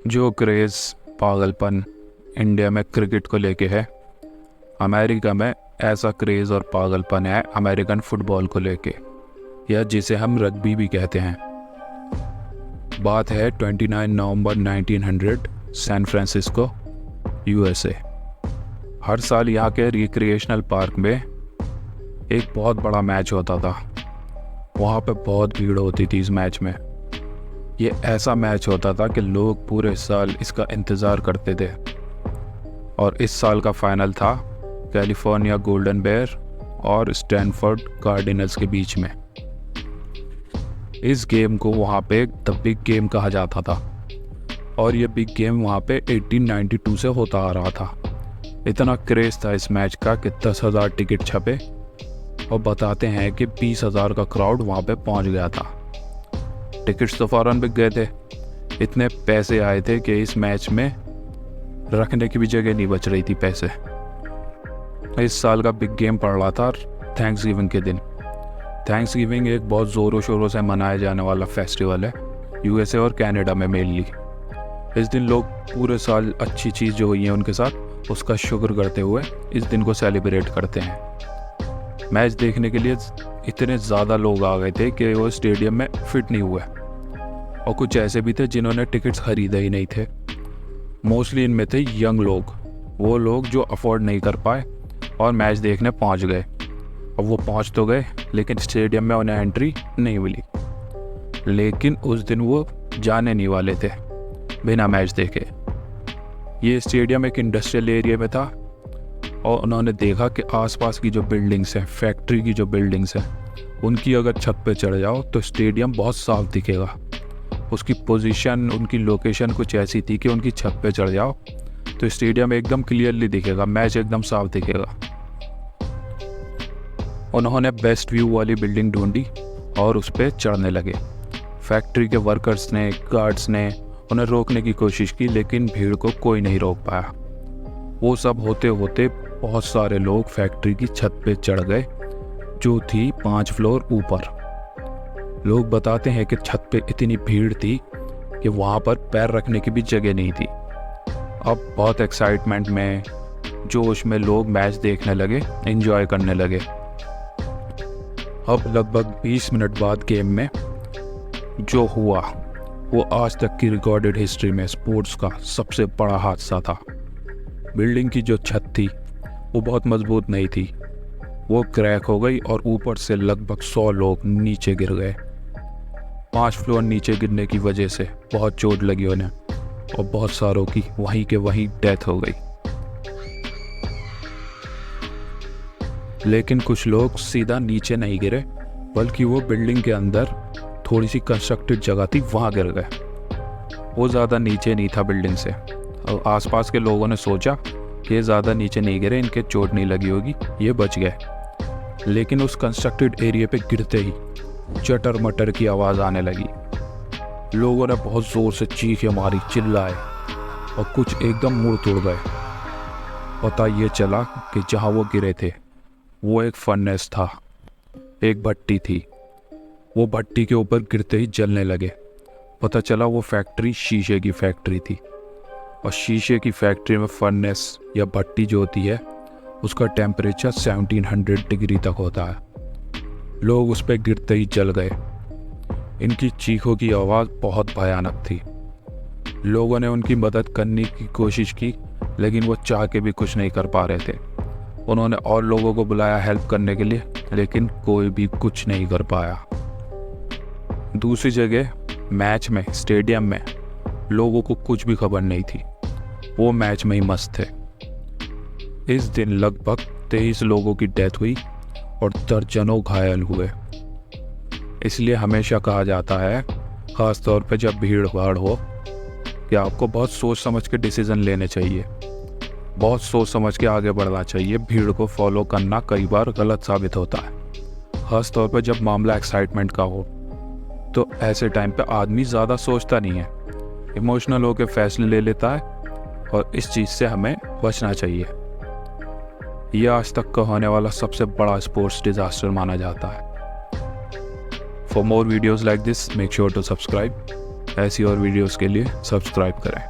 जो क्रेज़ पागलपन इंडिया में क्रिकेट को लेके है, अमेरिका में ऐसा क्रेज़ और पागलपन है अमेरिकन फ़ुटबॉल को लेके, या जिसे हम रग्बी भी कहते हैं। बात है 29 नवंबर 1900 सैन फ्रांसिस्को यूएसए। हर साल यहाँ के रिक्रिएशनल पार्क में एक बहुत बड़ा मैच होता था। वहाँ पे बहुत भीड़ होती थी इस मैच में। ये ऐसा मैच होता था कि लोग पूरे साल इसका इंतज़ार करते थे। और इस साल का फाइनल था कैलिफोर्निया गोल्डन बेयर और स्टैनफोर्ड कार्डिनल्स के बीच में। इस गेम को वहाँ पे द बिग गेम कहा जाता था और ये बिग गेम वहाँ पे 1892 से होता आ रहा था। इतना क्रेज़ था इस मैच का कि 10,000 टिकट छपे और बताते हैं कि 20,000 का क्राउड वहाँ पे पहुँच गया था। टिकट्स तो फ़ौरन बिक गए थे। इतने पैसे आए थे कि इस मैच में रखने की भी जगह नहीं बच रही थी पैसे। इस साल का बिग गेम पड़ रहा था थैंक्स गिविंग के दिन। थैंक्स गिविंग एक बहुत ज़ोरों शोरों से मनाया जाने वाला फेस्टिवल है यूएसए और कनाडा में मेनली। इस दिन लोग पूरे साल अच्छी चीज़ जो हुई है उनके साथ उसका शुक्र करते हुए इस दिन को सेलिब्रेट करते हैं। मैच देखने के लिए इतने ज़्यादा लोग आ गए थे कि वो स्टेडियम में फिट नहीं हुए, और कुछ ऐसे भी थे जिन्होंने टिकट्स ख़रीदे ही नहीं थे। मोस्टली इनमें थे यंग लोग, वो लोग जो अफोर्ड नहीं कर पाए और मैच देखने पहुंच गए। अब वो पहुंच तो गए लेकिन स्टेडियम में उन्हें एंट्री नहीं मिली। लेकिन उस दिन वो जाने नहीं वाले थे बिना मैच देखे। ये स्टेडियम एक इंडस्ट्रियल एरिया में था और उन्होंने देखा कि आसपास की जो बिल्डिंग्स हैं, फैक्ट्री की जो बिल्डिंग्स हैं, उनकी अगर छत पे चढ़ जाओ तो स्टेडियम बहुत साफ दिखेगा। उसकी पोजीशन, उनकी लोकेशन कुछ ऐसी थी कि उनकी छत पे चढ़ जाओ तो स्टेडियम एकदम क्लियरली दिखेगा, मैच एकदम साफ दिखेगा। उन्होंने बेस्ट व्यू वाली बिल्डिंग ढूंढी और उस पर चढ़ने लगे। फैक्ट्री के वर्कर्स ने, गार्ड्स ने उन्हें रोकने की कोशिश की लेकिन भीड़ को कोई नहीं रोक पाया। वो सब होते होते बहुत सारे लोग फैक्ट्री की छत पे चढ़ गए जो थी 5 फ्लोर ऊपर। लोग बताते हैं कि छत पे इतनी भीड़ थी कि वहाँ पर पैर रखने की भी जगह नहीं थी। अब बहुत एक्साइटमेंट में, जोश में लोग मैच देखने लगे, एंजॉय करने लगे। अब लगभग 20 मिनट बाद गेम में जो हुआ वो आज तक की रिकॉर्डेड हिस्ट्री में स्पोर्ट्स का सबसे बड़ा हादसा था। बिल्डिंग की जो छत थी वो बहुत मजबूत नहीं थी, वो क्रैक हो गई और ऊपर से लगभग 100 लोग नीचे गिर गए। 5 फ्लोर नीचे गिरने की वजह से बहुत चोट लगी उन्हें और बहुत सारों की वहीं के वहीं डेथ हो गई। लेकिन कुछ लोग सीधा नीचे नहीं गिरे बल्कि वो बिल्डिंग के अंदर थोड़ी सी कंस्ट्रक्टेड जगह थी, वहाँ गिर गए। वो ज़्यादा नीचे नहीं था बिल्डिंग से और आसपास के लोगों ने सोचा कि ये ज़्यादा नीचे नहीं गिरे, इनके चोट नहीं लगी होगी, ये बच गए। लेकिन उस कंस्ट्रक्टेड एरिया पे गिरते ही चटर मटर की आवाज़ आने लगी। लोगों ने बहुत ज़ोर से चीखें मारी, चिल्लाए और कुछ एकदम मुड़ तुड़ गए। पता ये चला कि जहाँ वो गिरे थे वो एक फर्नेस था, एक भट्टी थी। वो भट्टी के ऊपर गिरते ही जलने लगे। पता चला वो फैक्ट्री शीशे की फैक्ट्री थी और शीशे की फैक्ट्री में फर्नेस या भट्टी जो होती है उसका टेम्परेचर 1700 डिग्री तक होता है। लोग उस पर गिरते ही जल गए। इनकी चीखों की आवाज़ बहुत भयानक थी। लोगों ने उनकी मदद करने की कोशिश की लेकिन वो चाह के भी कुछ नहीं कर पा रहे थे। उन्होंने और लोगों को बुलाया हेल्प करने के लिए लेकिन कोई भी कुछ नहीं कर पाया। दूसरी जगह मैच में, स्टेडियम में लोगों को कुछ भी खबर नहीं थी, वो मैच में ही मस्त थे। इस दिन लगभग 23 लोगों की डेथ हुई और दर्जनों घायल हुए। इसलिए हमेशा कहा जाता है, ख़ास तौर पे जब भीड़ भाड़ हो, कि आपको बहुत सोच समझ के डिसीज़न लेने चाहिए, बहुत सोच समझ के आगे बढ़ना चाहिए। भीड़ को फॉलो करना कई बार गलत साबित होता है, ख़ास तौर पे जब मामला एक्साइटमेंट का हो। तो ऐसे टाइम पे आदमी ज़्यादा सोचता नहीं है, इमोशनल होकर फैसले ले लेता है और इस चीज़ से हमें बचना चाहिए। यह आज तक का होने वाला सबसे बड़ा स्पोर्ट्स डिज़ास्टर माना जाता है। For more videos like this make sure to subscribe. ऐसी और वीडियोज़ के लिए सब्सक्राइब करें।